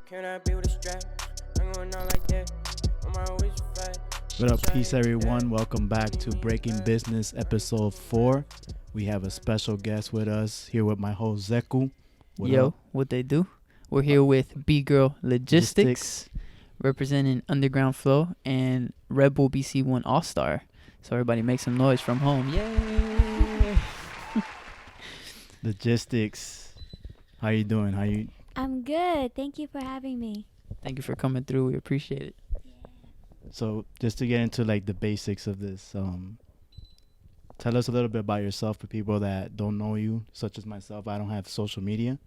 Can I be with a strap? I'm going out like that. On my way to fight. What up, peace everyone? Welcome back to Breaking Business episode 4. We have a special guest with us here with my host Zeku. What they do? We're here with Bgirl Logistx, representing Underground Flow and Red Bull BC1 All-Star. So everybody make some noise from home. Yay! Logistics. How you doing? I'm good. Thank you for having me. Thank you for coming through. We appreciate it. So just to get into like the basics of this, tell us a little bit about yourself for people that don't know you, such as myself. I don't have social media.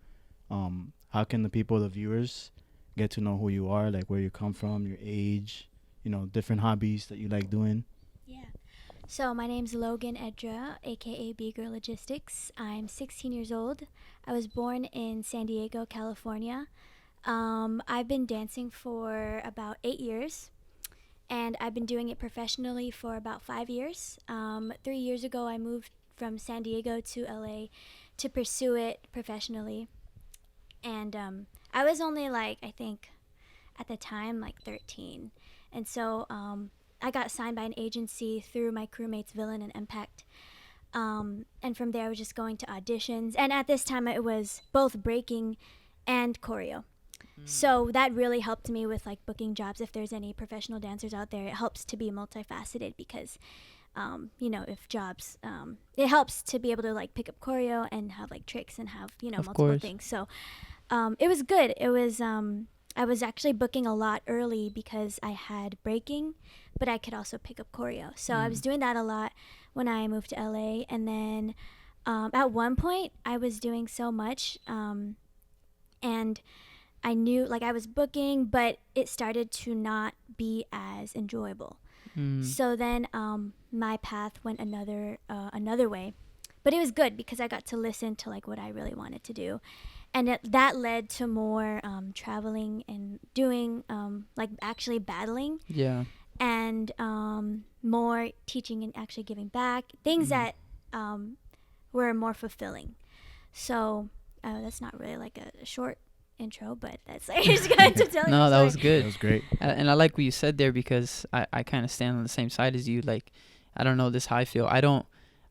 How can the people, the viewers, get to know who you are, like where you come from, your age, different hobbies that you like doing? Yeah. So my name's Logan, aka Bgirl Logistx. I'm 16 years old. I was born in San Diego, California. I've been dancing for about 8 years, and I've been doing it professionally for about 5 years. 3 years ago, I moved from San Diego to LA to pursue it professionally. And I was only I think at the time 13. And so I got signed by an agency through my crewmates Villain and Impact. And from there I was just going to auditions. And at this time it was both breaking and choreo. So that really helped me with booking jobs. If there's any professional dancers out there, it helps to be multifaceted because if jobs, it helps to be able to pick up choreo and have tricks and have multiple things. So it was good. It was I was actually booking a lot early because I had breaking, but I could also pick up choreo. So I was doing that a lot when I moved to LA. And then at one point I was doing so much and I knew I was booking, but it started to not be as enjoyable. So then my path went another way, but it was good because I got to listen to what I really wanted to do. And that led to more traveling and doing actually battling. Yeah. And more teaching and actually giving back. Things that were more fulfilling. So that's not really a short intro, but that's just going to tell you. No, that was good. That was great. And I like what you said there because I kind of stand on the same side as you. I don't know, this how I feel. I don't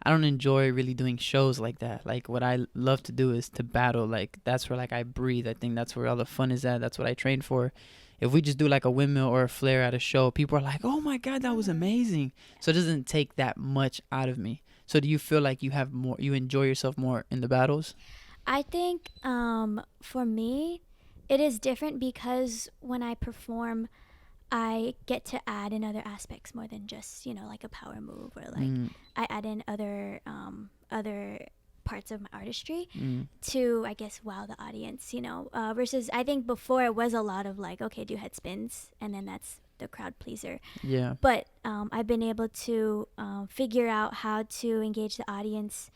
enjoy really doing shows like that. What I love to do is to battle. That's where I breathe. I think that's where all the fun is at. That's what I train for. If we just do a windmill or a flare at a show, people are like, oh my God, that was amazing. So it doesn't take that much out of me. So do you feel like you have more, you enjoy yourself more in the battles? I think for me, it is different because when I perform, I get to add in other aspects more than just, a power move or I add in other parts of my artistry to, I guess, wow the audience, versus I think before it was a lot of okay, do head spins and then that's the crowd pleaser. Yeah. But I've been able to figure out how to engage the audience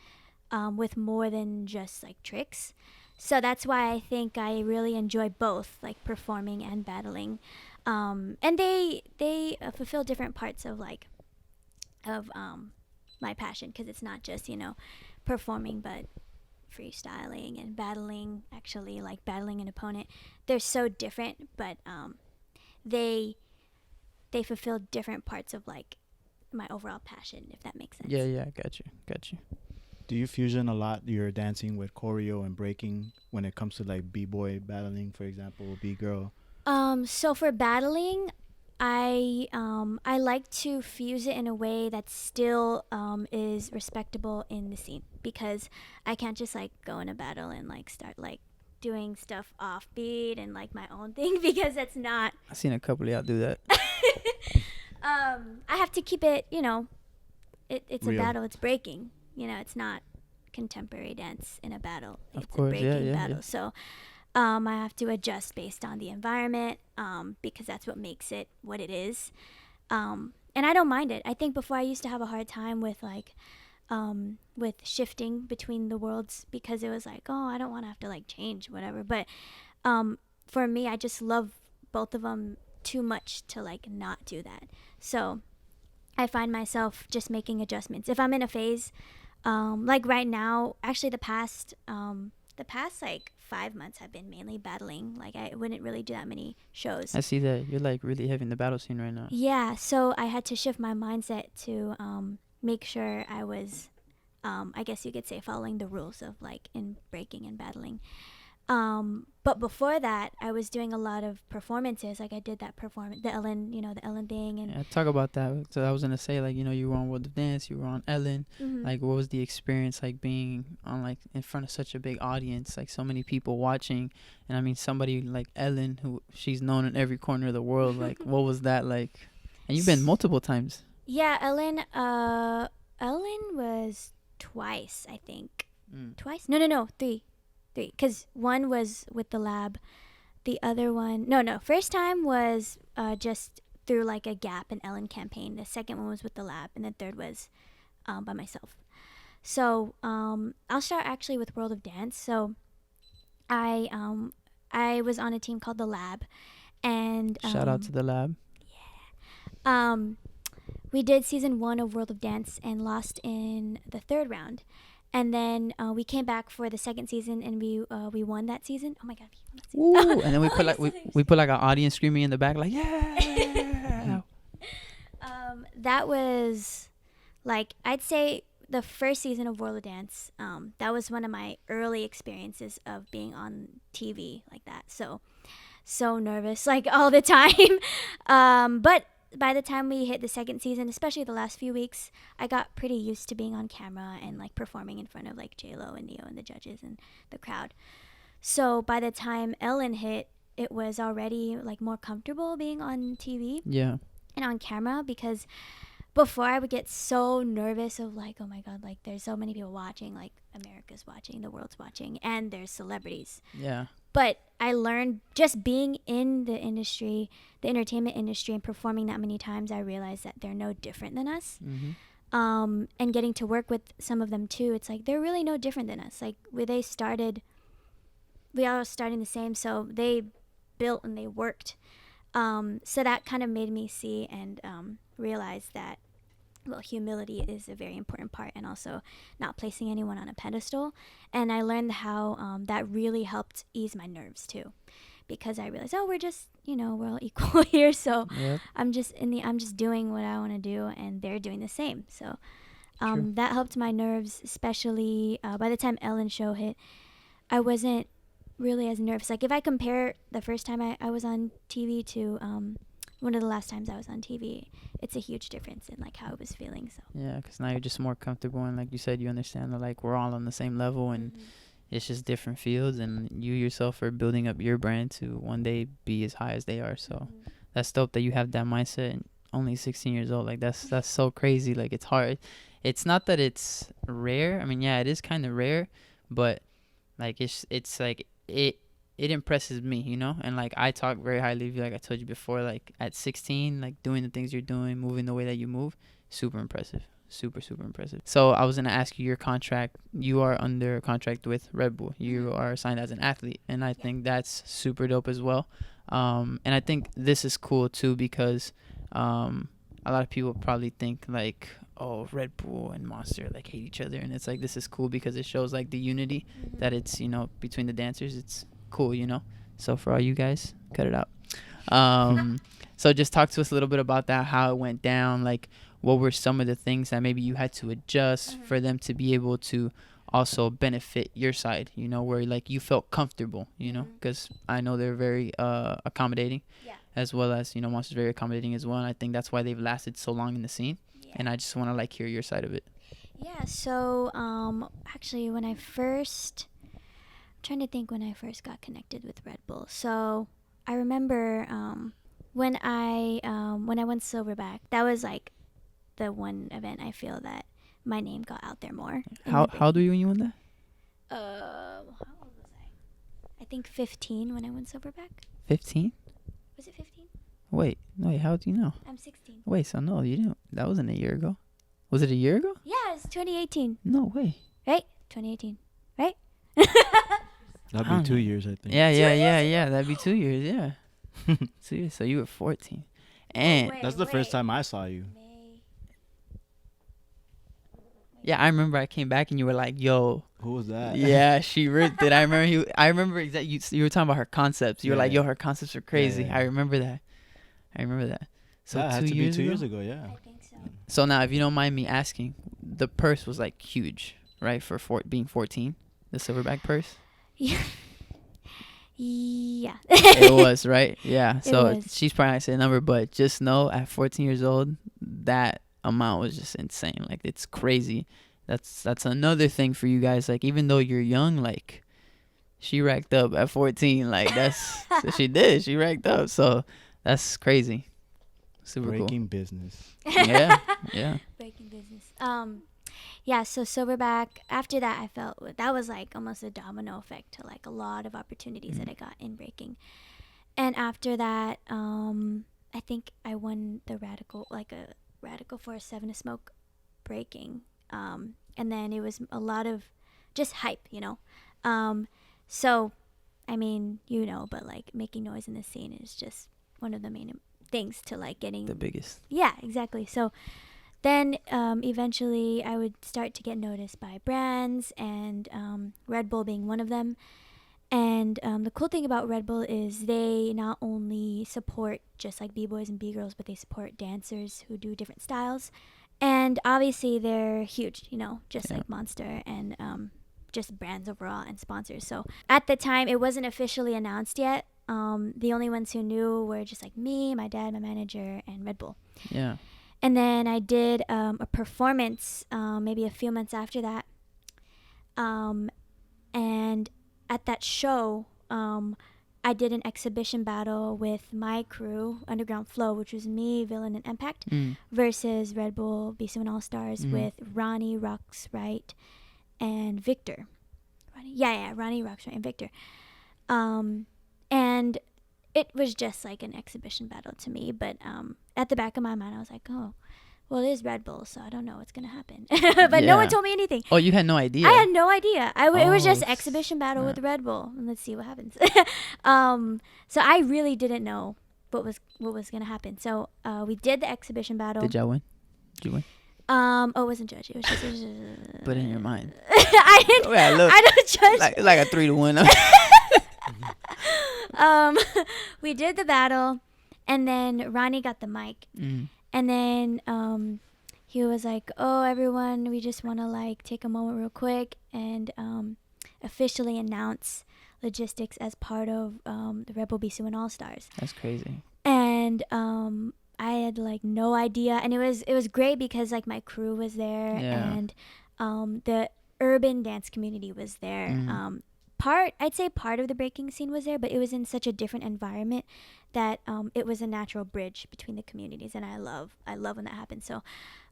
with more than just tricks. So that's why I think I really enjoy both performing and battling. And they fulfill different parts of my passion, because it's not just performing, but freestyling and battling, actually battling an opponent. They're so different, but they fulfill different parts of my overall passion, if that makes sense. Yeah, got you. Do you fusion a lot your dancing with choreo and breaking when it comes to b-boy battling, for example, b-girl? So for battling, I like to fuse it in a way that still is respectable in the scene, because I can't just go in a battle and start doing stuff offbeat and my own thing, because that's not. I've seen a couple of y'all do that. I have to keep it, it's real. a battle, it's breaking. It's not contemporary dance in a battle. Of It's course, a breaking yeah. battle. So I have to adjust based on the environment, because that's what makes it what it is. And I don't mind it. I think before I used to have a hard time with with shifting between the worlds, because it was oh, I don't want to have to change whatever. But for me, I just love both of them too much to not do that. So I find myself just making adjustments. If I'm in a phase, right now, actually the past the past like 5 months have been mainly battling. Like I wouldn't really do that many shows. I see that you're like really heavy in the battle scene right now. Yeah, so I had to shift my mindset to make sure I was, I guess you could say, following the rules of like in breaking and battling. But before that, I was doing a lot of performances. Like I did that the Ellen thing, and Yeah, talk about that. So I was gonna say, like, you were on World of Dance, you were on Ellen. Like, what was the experience like being on like in front of such a big audience, like so many people watching? And I mean, somebody like Ellen, who she's known in every corner of the world. Like, what was that like? And you've been multiple times. Yeah, Ellen. Ellen was twice, I think. Twice? No, three. Because one was with the lab. The other one, no. First time was just through like a Gap and Ellen campaign. The second one was with the lab, and the third was by myself. So I'll start actually with World of Dance. So I was on a team called the Lab, and Shout out to the lab. We did season 1 of World of Dance and lost in the 3rd round. And then we came back for the 2nd season, and we won that season. Oh my God, we won that season. Ooh, and then we put like we put like an audience screaming in the back, like yeah. That was like, I'd say the first season of World of Dance. That was one of my early experiences of being on TV like that. So nervous, like all the time. But by the time we hit the 2nd season, especially the last few weeks, I got pretty used to being on camera and like performing in front of like J-Lo and Neo and the judges and the crowd. So by the time Ellen hit, it was already like more comfortable being on TV. Yeah. And on camera, because before I would get so nervous of like, oh my God, like there's so many people watching, like America's watching, the world's watching, and there's celebrities. Yeah. But I learned just being in the industry, the entertainment industry, and performing that many times, I realized that they're no different than us. And getting to work with some of them too, it's like they're really no different than us. Like we all starting the same, so they built and they worked. So that kind of made me see and realize that, well, humility is a very important part, and also not placing anyone on a pedestal. And I learned how that really helped ease my nerves too, because I realized, we're just, we're all equal here. So Yep. I'm just doing what I want to do, and they're doing the same. So that helped my nerves, especially by the time Ellen's show hit. I wasn't really as nervous. Like if I compare the first time I was on TV to one of the last times I was on TV, it's a huge difference in like how I was feeling. So Yeah, because now you're just more comfortable, and like you said, you understand that like we're all on the same level, and it's just different fields, and you yourself are building up your brand to one day be as high as they are. So that's dope that you have that mindset, and only 16 years old. Like that's so crazy. Like it's hard. It's not that it's rare. I mean, yeah, it is kind of rare, but like it's like it impresses me, and like I talk very highly of you, like I told you before. Like at 16, like doing the things you're doing, moving the way that you move, super impressive, super impressive. So I was gonna ask you your contract. You are under contract with Red Bull. You are signed as an athlete, and I think that's super dope as well. And I think this is cool too, because a lot of people probably think like, oh, Red Bull and Monster like hate each other, and it's like, this is cool because it shows like the unity that it's between the dancers. It's cool. So for all you guys, cut it out. So just talk to us a little bit about that, how it went down, like what were some of the things that maybe you had to adjust for them to be able to also benefit your side, where like you felt comfortable, because I know they're very accommodating, as well as Monster's very accommodating as well, and I think that's why they've lasted so long in the scene. And I just want to like hear your side of it. Yeah, so actually when I first got connected with Red Bull. So I remember when I won Silverback, that was like the one event I feel that my name got out there more. How old were you when you won that? How old was I? I think 15 when I won Silverback. 15? Was it 15? Wait, how do you know? I'm 16. Wait, so no, you didn't. That wasn't a year ago. Was it a year ago? Yeah, it's 2018. No way. Right? 2018. Right? That'd be 2 years, I think. Yeah. That'd be 2 years, yeah. 2 years. So you were 14. And that's the first time I saw you. Yeah, I remember I came back and you were like, "Yo, Who was that? yeah, she ripped it." I remember I remember exactly. You were talking about her concepts. You were like, Yeah. "Yo, her concepts are crazy." Yeah. I remember that. So That had 2 to be years 2 ago. years ago. Yeah. I think so. So now, if you don't mind me asking, the purse was like huge, right? For being 14, the silverback purse. Yeah. Yeah. It was, right? Yeah. It So was. she's probably not saying a number, but just know at 14 years old, that amount was just insane. Like, it's crazy. That's another thing for you guys. Like, even though you're young, like, she racked up at 14. Like, that's so she did. She racked up. So that's crazy. Super Breaking business. cool. Yeah. Yeah. Breaking Business. Yeah, so Silverback, after that, I felt that was like almost a domino effect to like a lot of opportunities that I got in breaking. And after that, I think I won the Radical Force 7 to Smoke breaking. And then it was a lot of just hype, you know. So, I mean, you know, but like making noise in the scene is just one of the main things to like getting The biggest. Yeah, exactly. So then eventually I would start to get noticed by brands, and Red Bull being one of them. And the cool thing about Red Bull is they not only support just like b-boys and b-girls, but they support dancers who do different styles. And obviously they're huge, you know, just Yeah. like Monster and just brands overall and sponsors. So at the time it wasn't officially announced yet. The only ones who knew were just like me, my dad, my manager, and Red Bull. Yeah. And then I did a performance maybe a few months after that. And at that show, I did an exhibition battle with my crew, Underground Flow, which was me, Villain, and Impact, versus Red Bull B7 All Stars with Ronnie, Rocks Right, and Victor. Ronnie, Rocks Right, and Victor. And it was just like an exhibition battle to me, but at the back of my mind I was like, oh, well, it is Red Bull, so I don't know what's gonna happen. But no one Yeah. told me anything. Oh, you had no idea. I had no idea. It was just Oh, exhibition battle with snap. Red Bull, and let's see what happens. So I really didn't know what was gonna happen. So we did the exhibition battle. Did y'all win? Did you win? Oh, it wasn't judged. It was just. But in your mind. I didn't. Oh, yeah, look. I don't judge. Like a 3-1. We did the battle, and then Ronnie got the mic, and then he was like, "Oh, everyone, we just want to like take a moment real quick and officially announce Logistics as part of the Rebel B7 All Stars." That's crazy. And I had like no idea, and it was great because like my crew was there, Yeah. and the urban dance community was there. I'd say part of the breaking scene was there, but it was in such a different environment that it was a natural bridge between the communities, and I love when that happens. So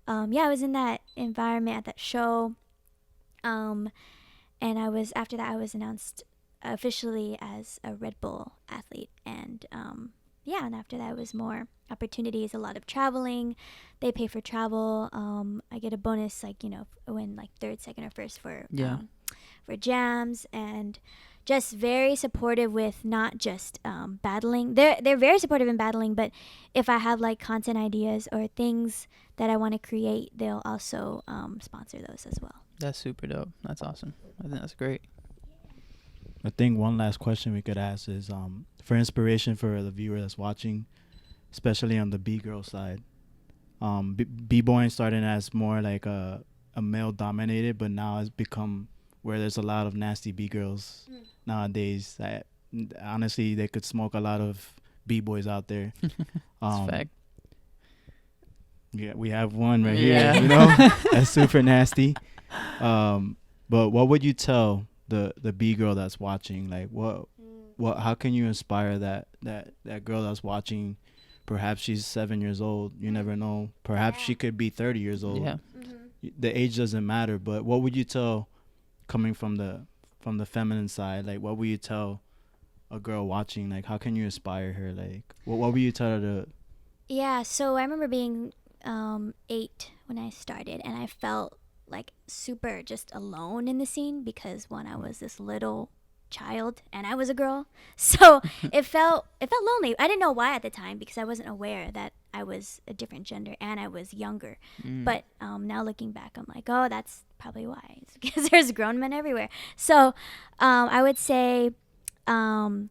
I was in that environment at that show, and after that I was announced officially as a Red Bull athlete, and and after that it was more opportunities, a lot of traveling. They pay for travel. I get a bonus, like, you know, win like third, second, or first for jams, and just very supportive with not just battling. They're very supportive in battling, but if I have like content ideas or things that I want to create, they'll also sponsor those as well. That's super dope. That's awesome. I think that's great. I think one last question we could ask is for inspiration for the viewer that's watching, especially on the B-girl side. B-boying started as more like a male dominated, but now it's become where there's a lot of nasty B-girls nowadays that honestly they could smoke a lot of B-boys out there. That's a fact. Yeah, we have one right Yeah. here, you know, that's super nasty. But what would you tell the B-girl that's watching? Like what how can you inspire that girl that's watching? Perhaps she's 7 years old. You never know. Perhaps she could be 30 years old. Yeah. The age doesn't matter. But what would you tell, coming from the feminine side? Like, what would you tell a girl watching? Like, how can you inspire her? Like, what would you tell her to? Yeah. So I remember being 8 when I started, and I felt like super just alone in the scene because, one, I was this little child and I was a girl. So it felt lonely. I didn't know why at the time because I wasn't aware that I was a different gender and I was younger. But now looking back, I'm like, oh, that's probably why. It's because there's grown men everywhere. So I would say even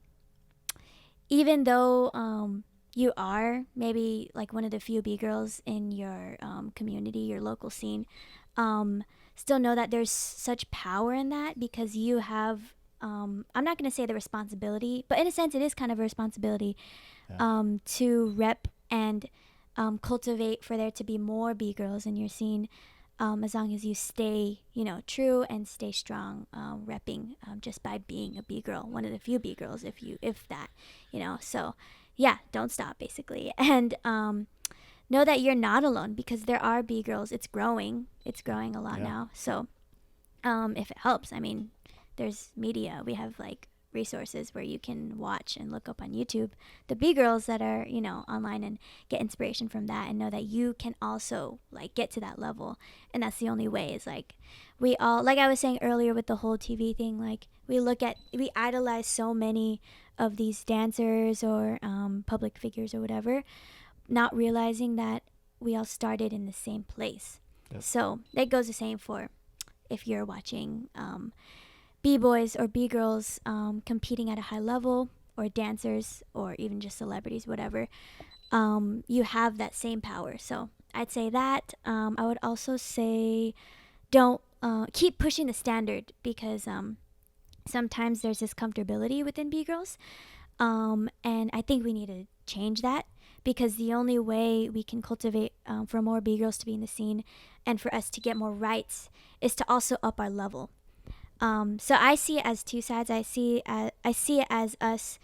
though you are maybe like one of the few B-girls in your community, your local scene, still know that there's such power in that because you have, I'm not going to say the responsibility, but in a sense it is kind of a responsibility to rep and cultivate for there to be more B-girls in your scene. As long as you stay, true and stay strong, repping just by being a B-girl, one of the few B-girls, if that, so yeah, don't stop basically. And know that you're not alone because there are B-girls. It's growing a lot now. So if it helps, I mean, there's media. We have like resources where you can watch and look up on YouTube the B-girls that are, online and get inspiration from that and know that you can also like get to that level. And that's the only way is like we all, like I was saying earlier with the whole TV thing, like we idolize so many of these dancers or public figures or whatever, not realizing that we all started in the same place. Yep. So that goes the same for if you're watching B-boys or B-girls competing at a high level, or dancers, or even just celebrities, whatever. You have that same power. So I'd say that. I would also say don't keep pushing the standard because sometimes there's this comfortability within B-girls. And I think we need to change that because the only way we can cultivate for more B-girls to be in the scene and for us to get more rights is to also up our level. So I see it as two sides. I see it as us,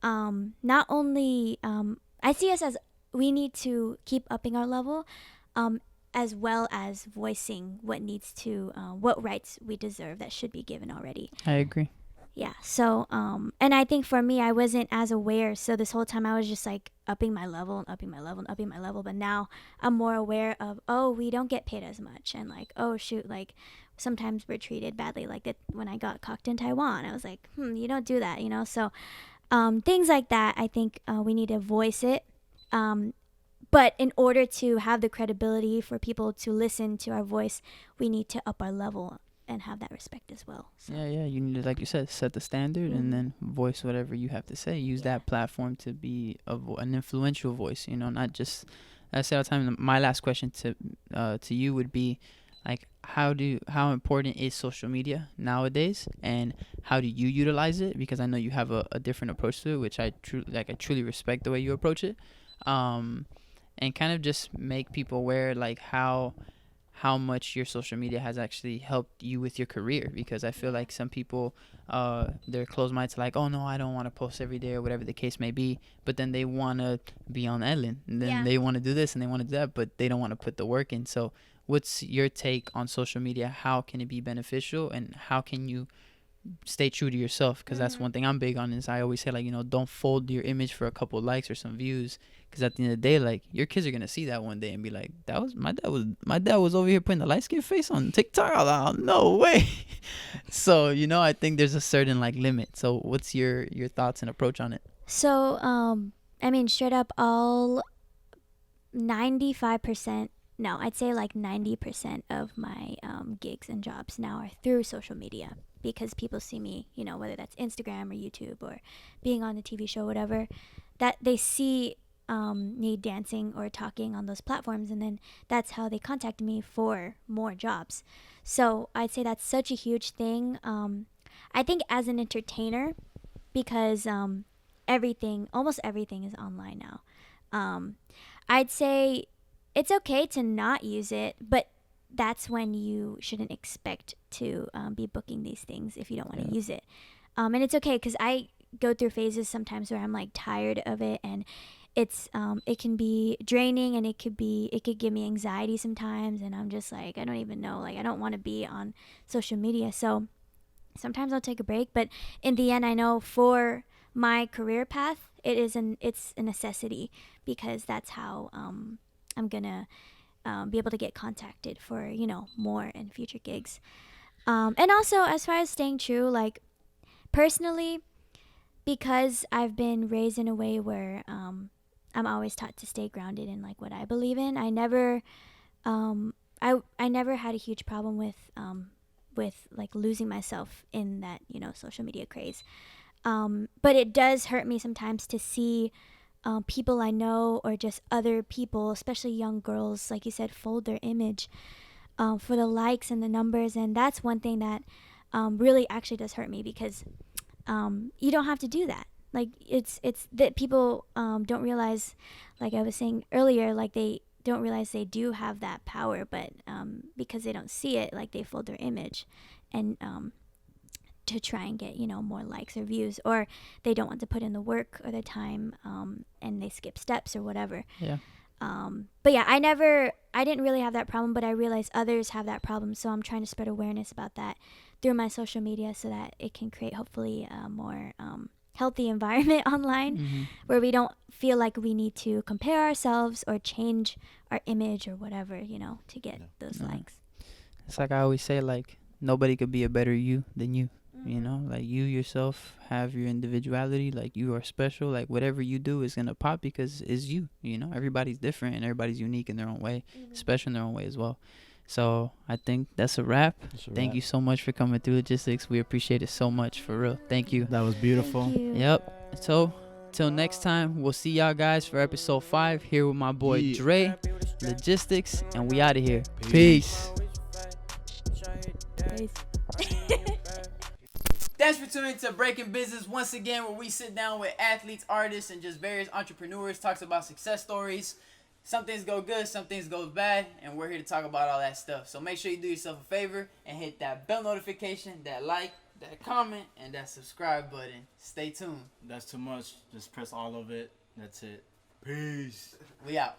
not only, I see us as we need to keep upping our level, as well as voicing what rights we deserve that should be given already. I agree. Yeah. So, and I think for me, I wasn't as aware. So this whole time I was just like upping my level and upping my level and upping my level. But now I'm more aware of, oh, we don't get paid as much. And like, oh, shoot, like sometimes we're treated badly. Like that when I got cocked in Taiwan, I was like, you don't do that, So things like that, I think we need to voice it. But in order to have the credibility for people to listen to our voice, we need to up our level and have that respect as well. So. Yeah, you need to, like you said, set the standard and then voice whatever you have to say. Use that platform to be an influential voice, not just, I say all the time, my last question to you would be, like, how important is social media nowadays and how do you utilize it? Because I know you have a different approach to it, which I truly respect the way you approach it. And kind of just make people aware, like, how much your social media has actually helped you with your career, because I feel like some people they're closed-minded to like, oh no, I don't want to post every day or whatever the case may be, but then they want to be on Ellen and then they want to do this and they want to do that, but they don't want to put the work in. So what's your take on social media? How can it be beneficial and how can you stay true to yourself? Because that's one thing I'm big on, is I always say, like, don't fold your image for a couple likes or some views, because at the end of the day, like, your kids are gonna see that one day and be like, that was my dad was over here putting the light skin face on TikTok. Oh, no way. So I think there's a certain like limit. So what's your thoughts and approach on it? So I mean, straight up, all 95%, no, I'd say like 90% of my gigs and jobs now are through social media, because people see me, whether that's Instagram or YouTube or being on a TV show, whatever, that they see me dancing or talking on those platforms, and then that's how they contact me for more jobs. So I'd say that's such a huge thing. I think as an entertainer, because almost everything is online now. I'd say it's okay to not use it, but that's when you shouldn't expect to be booking these things if you don't want to use it. And it's okay, because I go through phases sometimes where I'm like tired of it, and it can be draining, and it could give me anxiety sometimes, and I'm just like, I don't even know, like, I don't want to be on social media. So sometimes I'll take a break, but in the end, I know for my career path, it's a necessity, because that's how I'm gonna be able to get contacted for more and future gigs. And also, as far as staying true, like, personally, because I've been raised in a way where I'm always taught to stay grounded in like what I believe in. I never I never had a huge problem with like losing myself in that, you know, social media craze. But it does hurt me sometimes to see people I know or just other people, especially young girls, like you said, fold their image for the likes and the numbers. And that's one thing that really actually does hurt me, because you don't have to do that. Like it's that people don't realize, like I was saying earlier, like they don't realize they do have that power, but because they don't see it, like they fold their image and to try and get, you know, more likes or views, or they don't want to put in the work or the time and they skip steps or whatever. Yeah. But yeah, I didn't really have that problem, but I realized others have that problem, so I'm trying to spread awareness about that through my social media so that it can create hopefully a more healthy environment online where we don't feel like we need to compare ourselves or change our image or whatever, you know, to get those likes. It's like I always say, like, nobody could be a better you than you. You know, like you yourself have your individuality, like you are special, like whatever you do is gonna pop because it's you. You know, everybody's different and everybody's unique in their own way, special in their own way as well. So I think that's a wrap. Thank you so much for coming through Logistics. We appreciate it so much, for real. Thank you. That was beautiful. Thank you. Yep. So till next time, we'll see y'all guys for episode 5 here with my boy Dre, Logistics, and we out of here. Peace. Peace. Thanks for tuning to Breakin Business once again, where we sit down with athletes, artists, and just various entrepreneurs, talks about success stories. Some things go good, some things go bad, and we're here to talk about all that stuff. So make sure you do yourself a favor and hit that bell notification, that like, that comment, and that subscribe button. Stay tuned. That's too much. Just press all of it. That's it. Peace. We out.